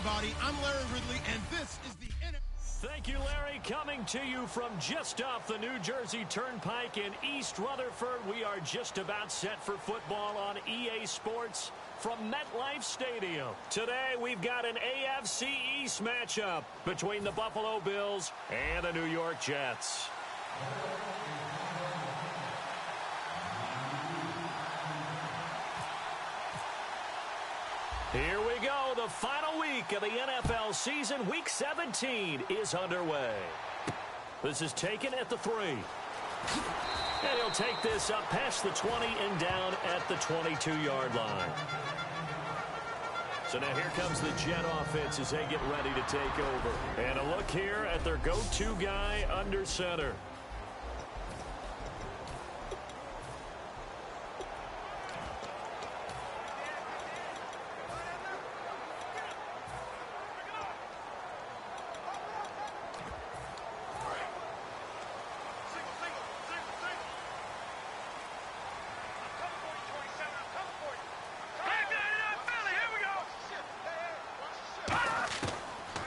everybody. I'm Larry Ridley, and this is the NFL. Thank you, Larry. Coming to you from just off the New Jersey Turnpike in East Rutherford. We are just about set for football on EA Sports from MetLife Stadium. Today, we've got an AFC East matchup between the Buffalo Bills and the New York Jets. Here we go. The final week of the NFL season. Week 17 is underway. This is taken at the 3. And he'll take this up past the 20 and down at the 22-yard line. So now here comes the Jet offense as they get ready to take over. And a look here at their go-to guy under center.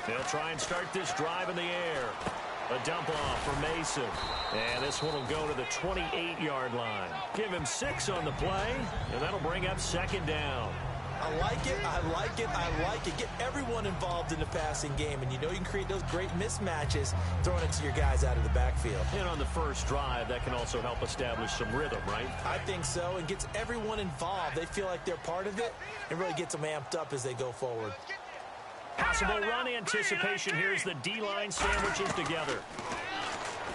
They'll try and start this drive in the air. A dump off for Mason. And this one will go to the 28-yard line. Give him 6 on the play, and that'll bring up second down. I like it, I like it, I like it. Get everyone involved in the passing game, and you know you can create those great mismatches throwing it to your guys out of the backfield. And on the first drive, that can also help establish some rhythm, right? I think so, and gets everyone involved. They feel like they're part of it, and really gets them amped up as they go forward. Possible run anticipation. Here's the D-line sandwiches together.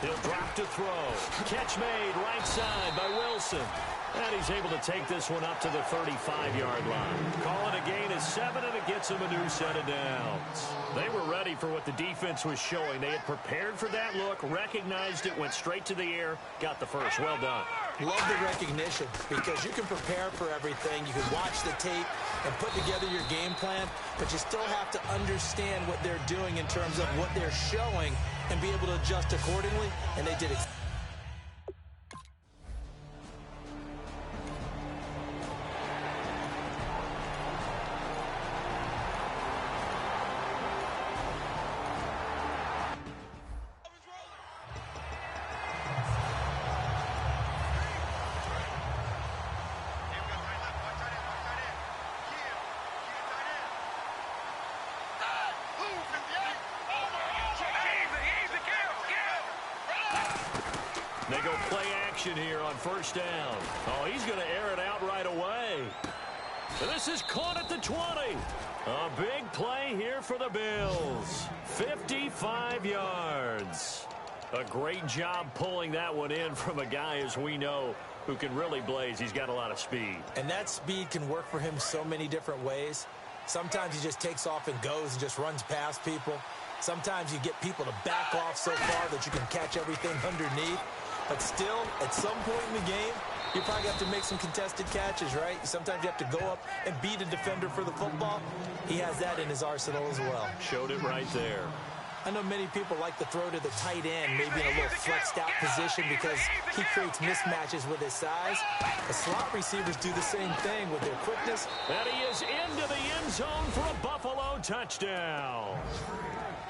He'll drop to throw. Catch made right side by Wilson. And he's able to take this one up to the 35-yard line. Call it a gain of 7, and it gets him a new set of downs. They were ready for what the defense was showing. They had prepared for that look, recognized it, went straight to the air, got the first. Well done. Love the recognition because you can prepare for everything. You can watch the tape and put together your game plan, but you still have to understand what they're doing in terms of what they're showing and be able to adjust accordingly, and they did exactly. They go play action here on first down. Oh, he's going to air it out right away. And this is caught at the 20. A big play here for the Bills. 55 yards. A great job pulling that one in from a guy, as we know, who can really blaze. He's got a lot of speed. And that speed can work for him so many different ways. Sometimes he just takes off and goes and just runs past people. Sometimes you get people to back off so far that you can catch everything underneath. But still, at some point in the game, you probably have to make some contested catches, right? Sometimes you have to go up and beat a defender for the football. He has that in his arsenal as well. Showed it right there. I know many people like to throw to the tight end, maybe in a little flexed out position because he creates mismatches with his size. The slot receivers do the same thing with their quickness. And he is into the end zone for a Buffalo touchdown.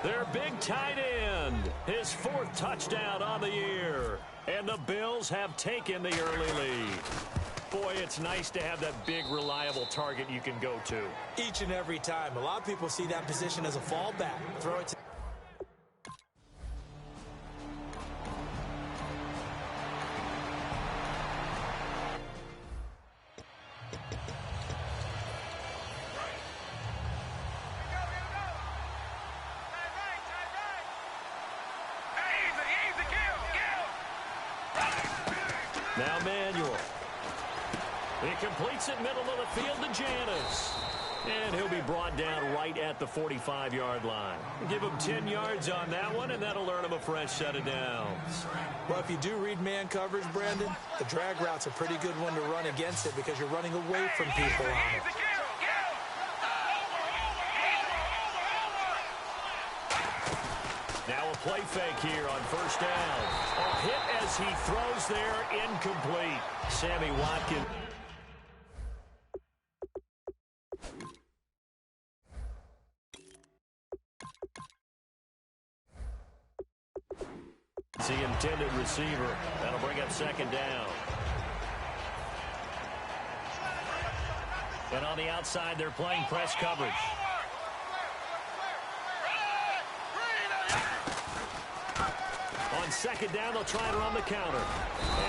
Their big tight end, his 4th touchdown on the year. And the Bills have taken the early lead. Boy, it's nice to have that big, reliable target you can go to. Each and every time. A lot of people see that position as a fallback. Throw it to now Manuel. He completes it middle of the field to Janis. And he'll be brought down right at the 45-yard line. Give him 10 yards on that one, and that'll earn him a fresh set of downs. Well, if you do read man coverage, Brandon, the drag route's a pretty good one to run against it because you're running away from people on it. Now a play fake here on first down. A hit as he throws there, incomplete. Sammy Watkins. It's the intended receiver. That'll bring up second down. And on the outside, they're playing press coverage. On second down, they'll try and run the counter.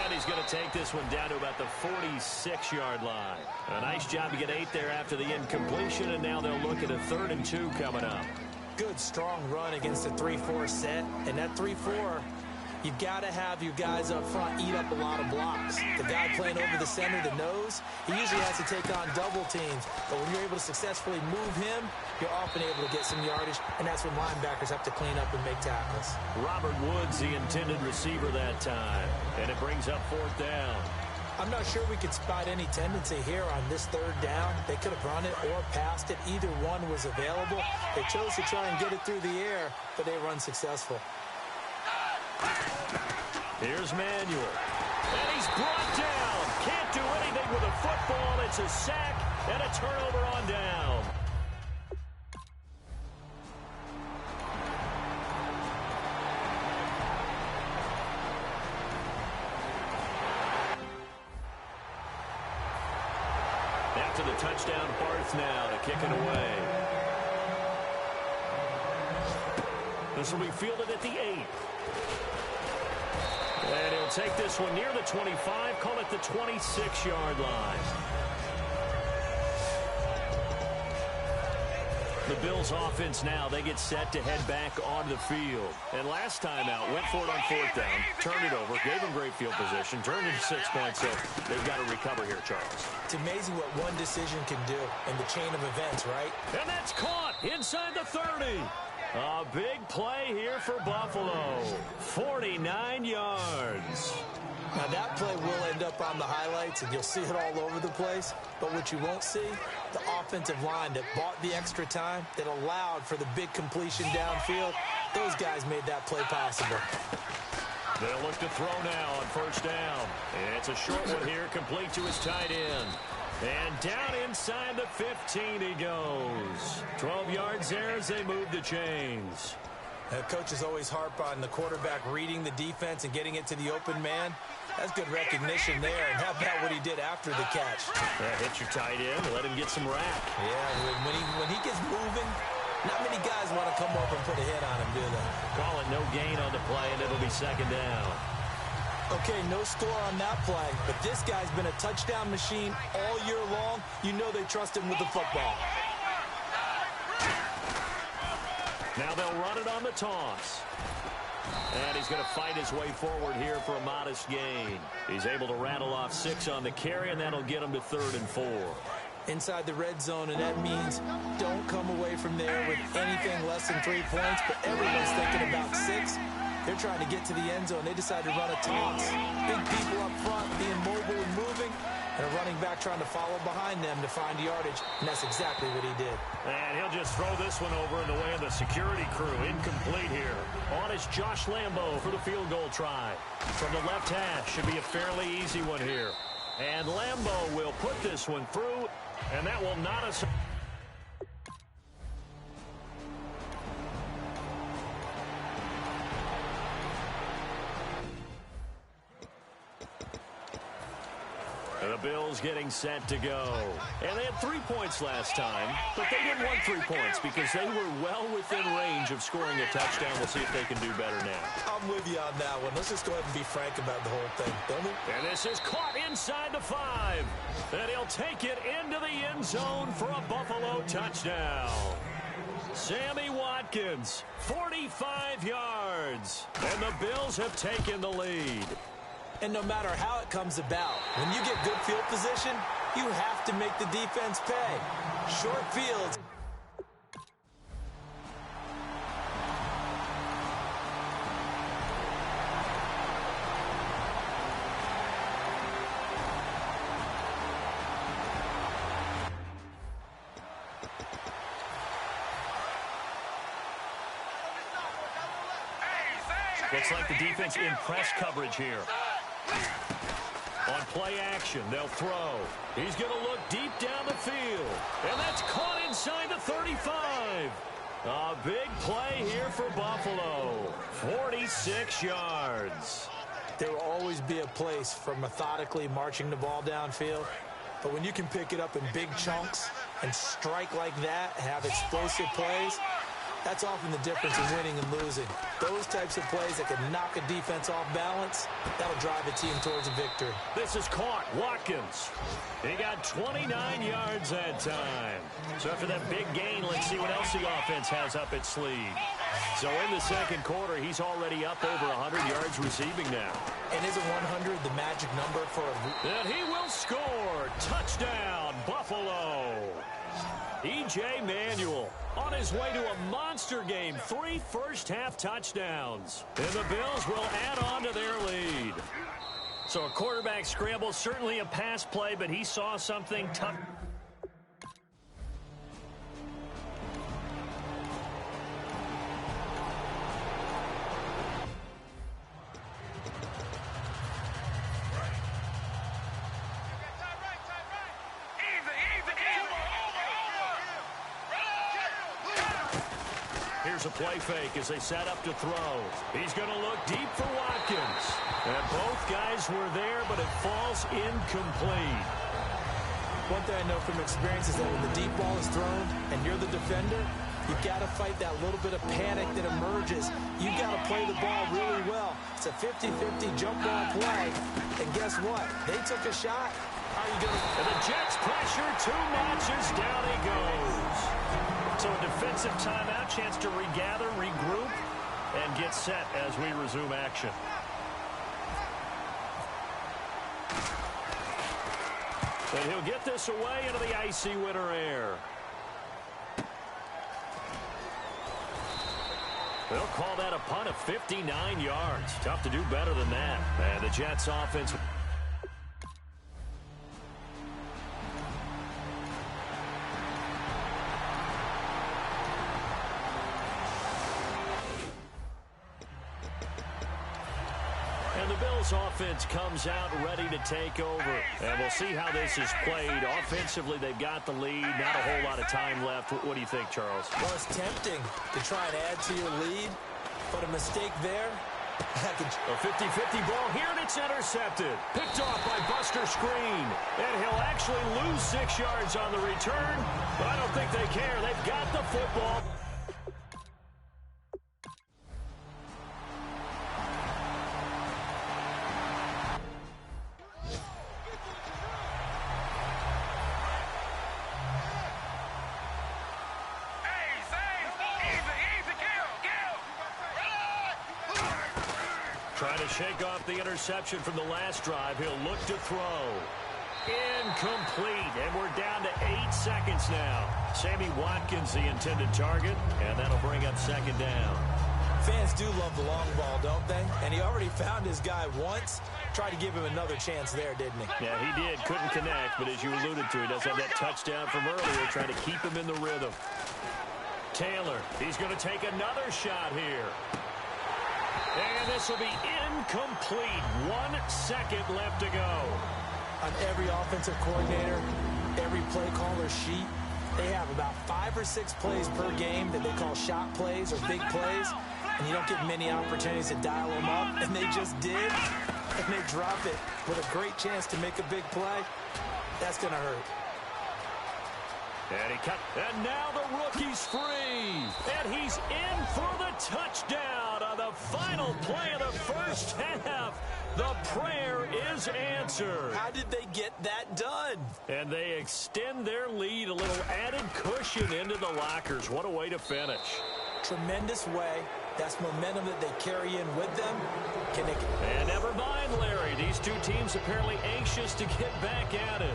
And he's going to take this one down to about the 46-yard line. A nice job to get 8 there after the incompletion, and now they'll look at a 3rd and 2 coming up. Good, strong run against a 3-4 set. And that 3-4, you've got to have your guys up front eat up a lot of blocks. The guy playing over the center, the nose, he usually has to take on double teams. But when you're able to successfully move him, you're often able to get some yardage, and that's when linebackers have to clean up and make tackles. Robert Woods, the intended receiver that time. And it brings up 4th down. I'm not sure we could spot any tendency here on this 3rd down. They could have run it or passed it. Either one was available. They chose to try and get it through the air, but they were unsuccessful. Here's Manuel. And he's brought down. Can't do anything with a football. It's a sack and a turnover on down. After the touchdown, Barth now to kick it away. This will be fielded at the 8. And he'll take this one near the 25, call it the 26-yard line. The Bills offense now, they get set to head back onto the field. And last time out, went for it on 4th down, turned it over, gave them great field position, turned it to 6 points, so they've got to recover here, Charles. It's amazing what one decision can do in the chain of events, right? And that's caught inside the 30. A big play here for Buffalo. 49 yards. Now that play will end up on the highlights, and you'll see it all over the place. But what you won't see, the offensive line that bought the extra time, that allowed for the big completion downfield, those guys made that play possible. They'll look to throw now on 1st down. It's a short one here, complete to his tight end. And down inside the 15 he goes. 12 yards there as they move the chains. Coaches always harp on the quarterback reading the defense and getting it to the open man. That's good recognition there. And how about what he did after the catch? Hit your tight end, let him get some rack. Yeah, when he gets moving, not many guys want to come over and put a hit on him, do they? Call it no gain on the play, and it'll be 2nd down. Okay, no score on that play, but this guy's been a touchdown machine all year long. You know they trust him with the football. Now they'll run it on the toss. And he's going to fight his way forward here for a modest gain. He's able to rattle off 6 on the carry, and that'll get him to 3rd and 4. Inside the red zone, and that means don't come away from there with anything less than 3 points, but everyone's thinking about 6. They're trying to get to the end zone. They decide to run a toss. Big people up front being mobile and moving, and a running back trying to follow behind them to find yardage, and that's exactly what he did. And he'll just throw this one over in the way of the security crew. Incomplete here. On is Josh Lambo for the field goal try. From the left hash, should be a fairly easy one here. And Lambo will put this one through, and that will not us. The Bills getting set to go. And they had 3 points last time, but they didn't want 3 points because they were well within range of scoring a touchdown. We'll see if they can do better now. I'm with you on that one. Let's just go ahead and be frank about the whole thing, don't we? And this is caught inside the 5. And he'll take it into the end zone for a Buffalo touchdown. Sammy Watkins, 45 yards. And the Bills have taken the lead. And no matter how it comes about, when you get good field position, you have to make the defense pay. Short fields. Looks like the defense in press coverage here. On play action, they'll throw. He's going to look deep down the field. And that's caught inside the 35. A big play here for Buffalo. 46 yards. There will always be a place for methodically marching the ball downfield. But when you can pick it up in big chunks and strike like that, have explosive plays, that's often the difference in winning and losing. Those types of plays that can knock a defense off balance, that'll drive a team towards a victory. This is caught. Watkins. He got 29 yards that time. So after that big gain, let's see what else the offense has up its sleeve. So in the second quarter, he's already up over 100 yards receiving now. And isn't 100 the magic number for a... And he will score. Touchdown, Buffalo. E.J. Manuel on his way to a monster game. 3 first-half touchdowns. And the Bills will add on to their lead. So a quarterback scramble, certainly a pass play, but he saw something tough. Here's a play fake as they set up to throw. He's going to look deep for Watkins. And both guys were there, but it falls incomplete. One thing I know from experience is that when the deep ball is thrown and you're the defender, you've got to fight that little bit of panic that emerges. You've got to play the ball really well. It's a 50-50 jump ball play. And guess what? They took a shot. How are you going to... And the Jets pressure too much as down he goes. So a defensive timeout, chance to regather, regroup, and get set as we resume action. And he'll get this away into the icy winter air. They'll call that a punt of 59 yards. Tough to do better than that. And the Jets offense... And the Bills offense comes out ready to take over. And we'll see how this is played. Offensively, they've got the lead. Not a whole lot of time left. What do you think, Charles? Well, it's tempting to try and add to your lead, but a mistake there. A 50-50 ball here, and it's intercepted. Picked off by Buster Screen. And he'll actually lose 6 yards on the return, but I don't think they care. They've got the football. Trying to shake off the interception from the last drive. He'll look to throw. Incomplete. And we're down to 8 seconds now. Sammy Watkins, the intended target. And that'll bring up second down. Fans do love the long ball, don't they? And he already found his guy once. Tried to give him another chance there, didn't he? Yeah, he did. Couldn't connect. But as you alluded to, he does have that touchdown from earlier, trying to keep him in the rhythm. Taylor, he's going to take another shot here. And this will be incomplete. 1 second left to go. On every offensive coordinator, every play caller sheet, they have about 5 or 6 plays per game that they call shot plays or big plays, and you don't get many opportunities to dial them up, and they just did, and they drop it with a great chance to make a big play. That's going to hurt. And he cut. And now the rookie's free. And he's in for the touchdown on the final play of the first half. The prayer is answered. How did they get that done? And they extend their lead, a little added cushion into the lockers. What a way to finish. Tremendous way. That's momentum that they carry in with them. And never mind, Larry. These two teams apparently anxious to get back at it.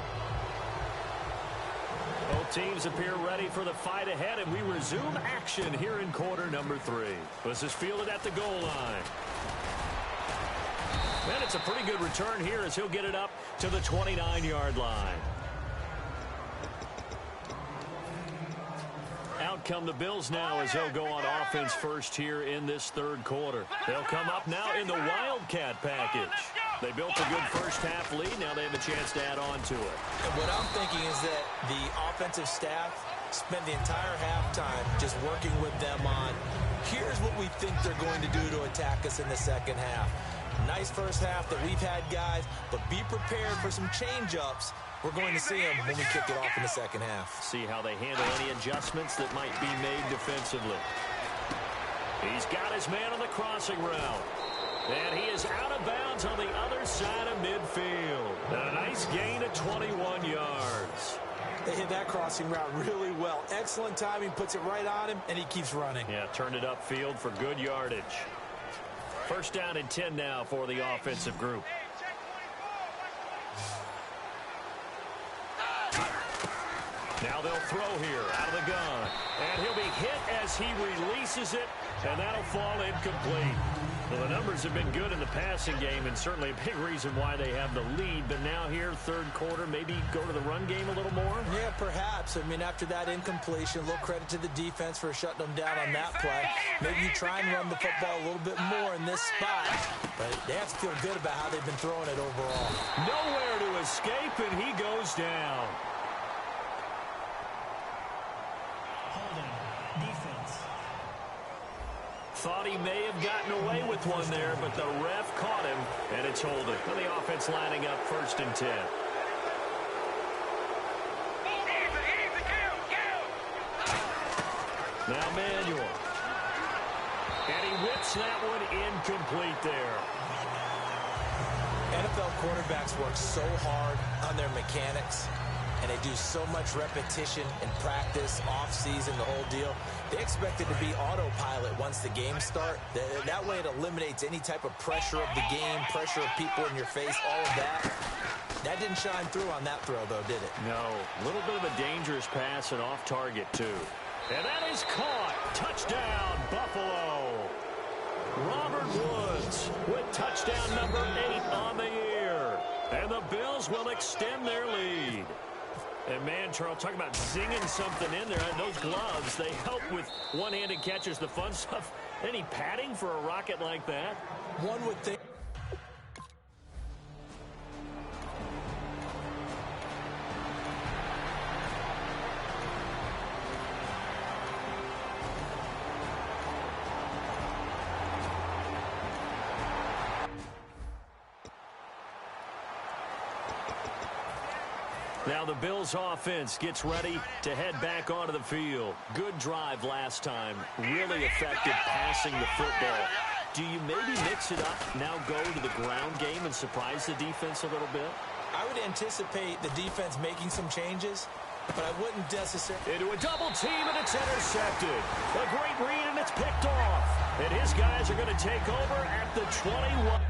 Both teams appear ready for the fight ahead, and we resume action here in quarter number 3. This is fielded at the goal line. And it's a pretty good return here as he'll get it up to the 29-yard line. Out come the Bills now as they'll go on offense first here in this third quarter. They'll come up now in the Wildcat package. They built a good first-half lead. Now they have a chance to add on to it. And what I'm thinking is that the offensive staff spent the entire halftime just working with them on, here's what we think they're going to do to attack us in the second half. Nice first half that we've had, guys, but be prepared for some change-ups. We're going to see them when we kick it off in the second half. See how they handle any adjustments that might be made defensively. He's got his man on the crossing route. And he is out of bounds on the other side of midfield. A nice gain of 21 yards. They hit that crossing route really well. Excellent timing, puts it right on him, and he keeps running. Yeah, turned it upfield for good yardage. First down and 10 now for the offensive group. Now they'll throw here out of the gun. And he'll be hit as he releases it, and that'll fall incomplete. Well, the numbers have been good in the passing game, and certainly a big reason why they have the lead. But now here, third quarter, maybe go to the run game a little more? Yeah, perhaps. I mean, after that incompletion, a little credit to the defense for shutting them down on that play. Maybe you try and run the football a little bit more in this spot. But they have to feel good about how they've been throwing it overall. Nowhere to escape, and he goes down. Thought he may have gotten away with one there, but the ref caught him, and it's holding. And the offense lining up first and 10. Now Manuel. And he whips that one incomplete there. NFL quarterbacks work so hard on their mechanics, and they do so much repetition in practice, off-season, the whole deal. They expect it to be autopilot once the game starts. That way it eliminates any type of pressure of the game, pressure of people in your face, all of that. That didn't shine through on that throw, though, did it? No. A little bit of a dangerous pass and off target, too. And that is caught. Touchdown, Buffalo. Robert Woods with touchdown number 8 on the year. And the Bills will extend their lead. And, man, Charles, talking about zinging something in there. Those gloves, they help with one-handed catches, the fun stuff. Any padding for a rocket like that? One would think. Now the Bills offense gets ready to head back onto the field. Good drive last time. Really effective passing the football. Do you maybe mix it up, now go to the ground game and surprise the defense a little bit? I would anticipate the defense making some changes, but I wouldn't necessarily. Into a double team, and it's intercepted. A great read, and it's picked off. And his guys are going to take over at the 21.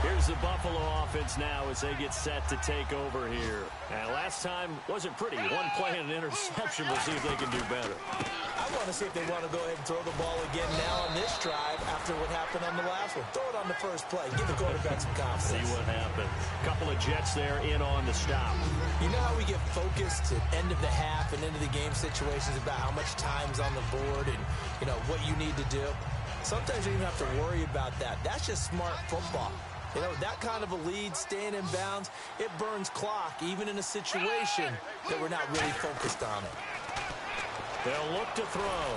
Here's the Buffalo offense now as they get set to take over here. And last time wasn't pretty. One play and an interception. We'll see if they can do better. I want to see if they want to go ahead and throw the ball again now on this drive after what happened on the last one. Throw it on the first play. Give the quarterback some confidence. See what happens. Couple of Jets there in on the stop. You know how we get focused at end of the half and into the game situations about how much time's on the board and, you know, what you need to do? Sometimes you don't even have to worry about that. That's just smart football. You know, that kind of a lead, staying in bounds, it burns clock, even in a situation that we're not really focused on it. They'll look to throw.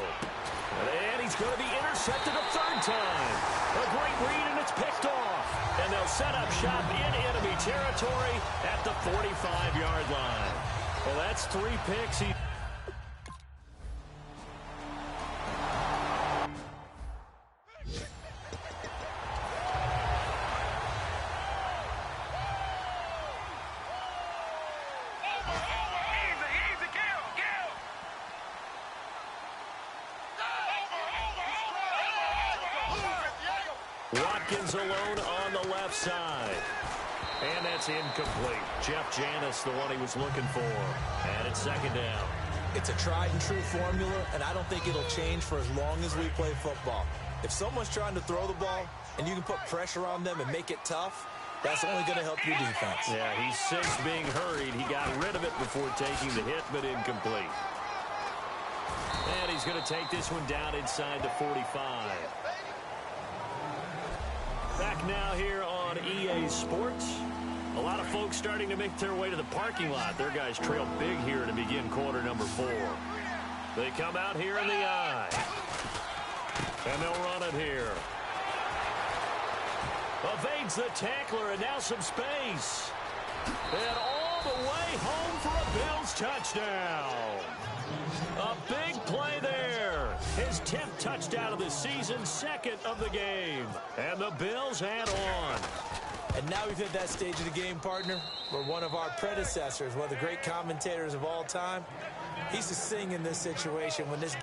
And he's going to be intercepted a third time. A great read, and it's picked off. And they'll set up shop in enemy territory at the 45-yard line. Well, that's 3 picks. Watkins alone on the left side. And that's incomplete. Jeff Janis, the one he was looking for. And it's second down. It's a tried-and-true formula, and I don't think it'll change for as long as we play football. If someone's trying to throw the ball and you can put pressure on them and make it tough, that's only going to help your defense. Yeah, he's since being hurried. He got rid of it before taking the hit, but incomplete. And he's going to take this one down inside the 45. now here on EA Sports. A lot of folks starting to make their way to the parking lot. Their guys trail big here to begin quarter number 4. They come out here in the I. And they'll run it here. Evades the tackler, and now some space. And all the way home for a Bills touchdown. A big play there. His 10th touchdown of the season, 2nd of the game. And the Bills add on. And now we've hit that stage of the game, partner, where one of our predecessors, one of the great commentators of all time, he used to sing in this situation when this...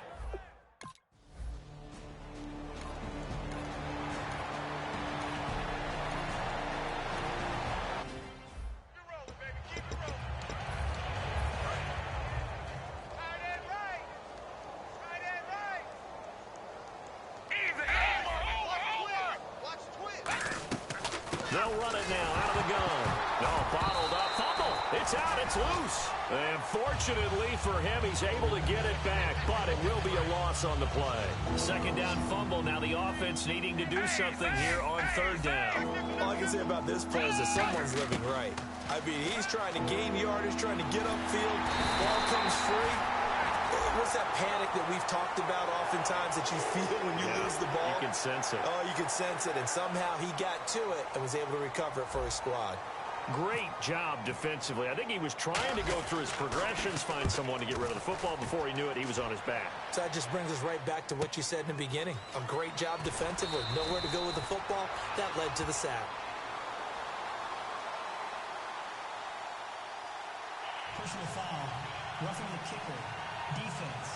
They'll run it now out of the gun. Oh, bottled up. Fumble. It's out. It's loose. And fortunately for him, he's able to get it back, but it will be a loss on the play. Second down fumble. Now the offense needing to do something here on third down. All I can say about this play is that someone's living right. I mean, he's trying to gain yardage, trying to get upfield. Ball comes free. What's that panic that we've talked about oftentimes that you feel when you lose the ball? You can sense it. Oh, you can sense it. And somehow he got to it and was able to recover it for his squad. Great job defensively. I think he was trying to go through his progressions, find someone to get rid of the football. Before he knew it, he was on his back. So that just brings us right back to what you said in the beginning. A great job defensively. Nowhere to go with the football. That led to the sack. Personal foul. Roughing the kicker. Defense.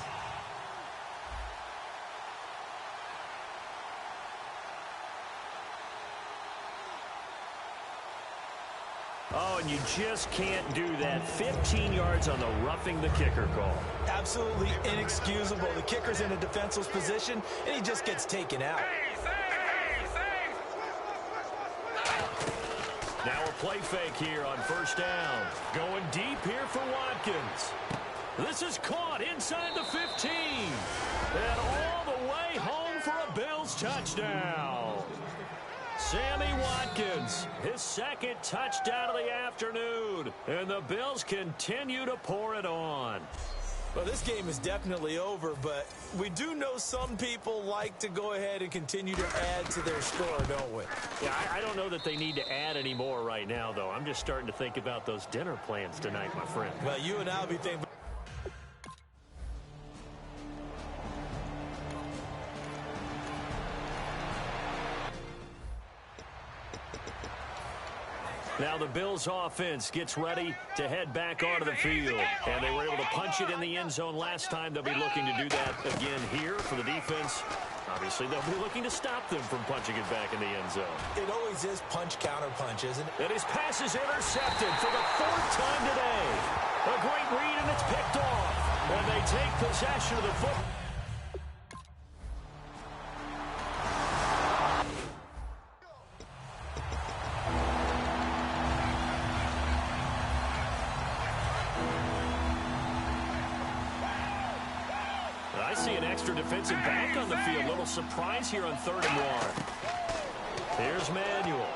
Oh, and you just can't do that. 15 yards on the roughing the kicker call. Absolutely inexcusable. The kicker's in a defenseless position, and he just gets taken out. Now a play fake here on first down. Going deep here for Watkins. This is caught inside the 15. And all the way home for a Bills touchdown. Sammy Watkins, his 2nd touchdown of the afternoon. And the Bills continue to pour it on. Well, this game is definitely over, but we do know some people like to go ahead and continue to add to their score, don't we? Yeah, I don't know that they need to add any more right now, though. I'm just starting to think about those dinner plans tonight, my friend. Well, you and I will be thinking... Now the Bills offense gets ready to head back onto the field. And they were able to punch it in the end zone last time. They'll be looking to do that again here for the defense. Obviously, they'll be looking to stop them from punching it back in the end zone. It always is punch-counter punch, isn't it? And his pass is intercepted for the 4th time today. A great read, and it's picked off. And they take possession of the football. I see an extra defensive back on the field. Little surprise here on 3rd and 1. Here's Manuel.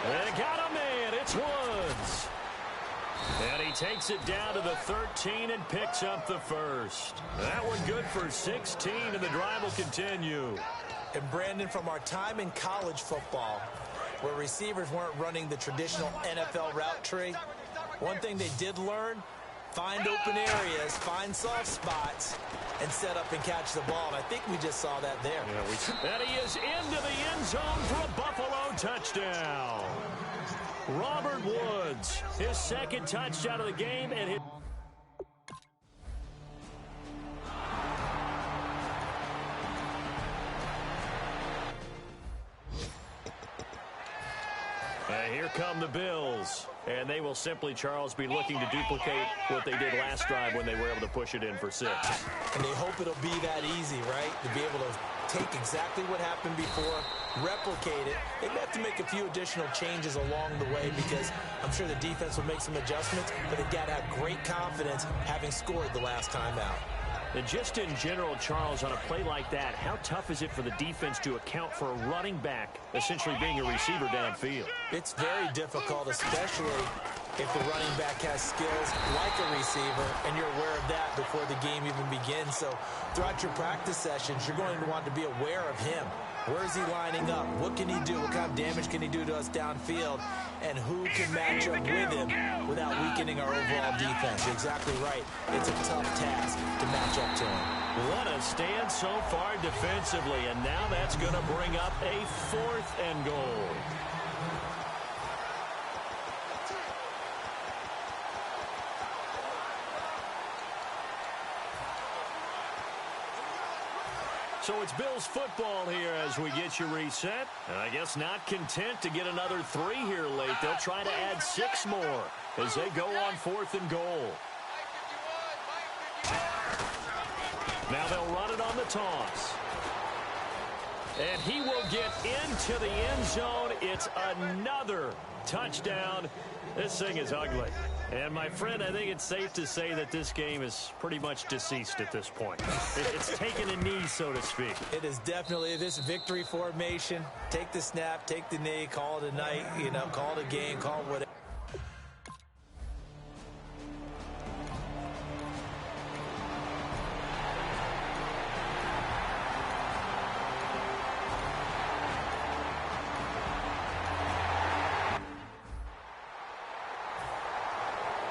And got a man. It's Woods. And he takes it down to the 13 and picks up the 1st. That one good for 16, and the drive will continue. And Brandon, from our time in college football, where receivers weren't running the traditional NFL route tree, one thing they did learn, find open areas, find soft spots, and set up and catch the ball. And I think we just saw that there. Yeah, and he is into the end zone for a Buffalo touchdown. Robert Woods, his 2nd touchdown of the game, and his... Here come the Bills. And they will simply, Charles, be looking to duplicate what they did last drive when they were able to push it in for 6. And they hope it'll be that easy, right? To be able to take exactly what happened before, replicate it. They may have to make a few additional changes along the way because I'm sure the defense will make some adjustments, but they've got to have great confidence having scored the last time out. And just in general, Charles, on a play like that, how tough is it for the defense to account for a running back essentially being a receiver downfield? It's very difficult, especially if the running back has skills like a receiver, and you're aware of that before the game even begins. So throughout your practice sessions, you're going to want to be aware of him. Where is he lining up? What can he do? What kind of damage can he do to us downfield? And who can match up with him without weakening our overall defense? You're exactly right. It's a tough task to match up to him. What a stand so far defensively, and now that's going to bring up a 4th and goal. So it's Bills football here as we get you reset. And I guess not content to get another 3 here late. They'll try to add 6 more as they go on 4th and goal. Now they'll run it on the toss. And he will get into the end zone. It's another touchdown. This thing is ugly. And, my friend, I think it's safe to say that this game is pretty much deceased at this point. It's taken a knee, so to speak. It is definitely this victory formation. Take the snap, take the knee, call it a night, call it a game, call it whatever.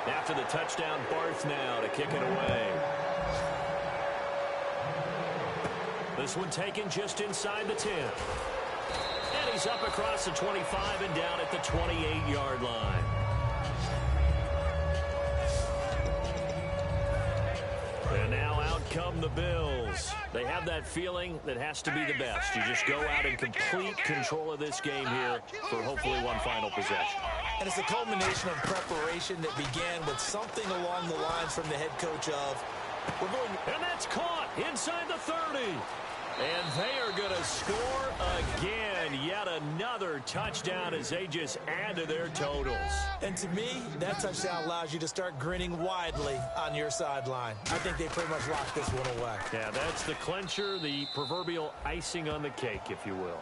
After the touchdown, Barth now to kick it away. This one taken just inside the 10. And he's up across the 25 and down at the 28-yard line. And now out come the Bills. They have that feeling that has to be the best. You just go out and complete control of this game here for hopefully one final possession. And it's a culmination of preparation that began with something along the lines from the head coach of, we're going to... And that's caught inside the 30. And they are going to score again. Yet another touchdown as they just add to their totals. And to me, that touchdown allows you to start grinning widely on your sideline. I think they pretty much locked this one away. Yeah, that's the clincher, the proverbial icing on the cake, if you will.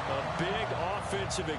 A big offensive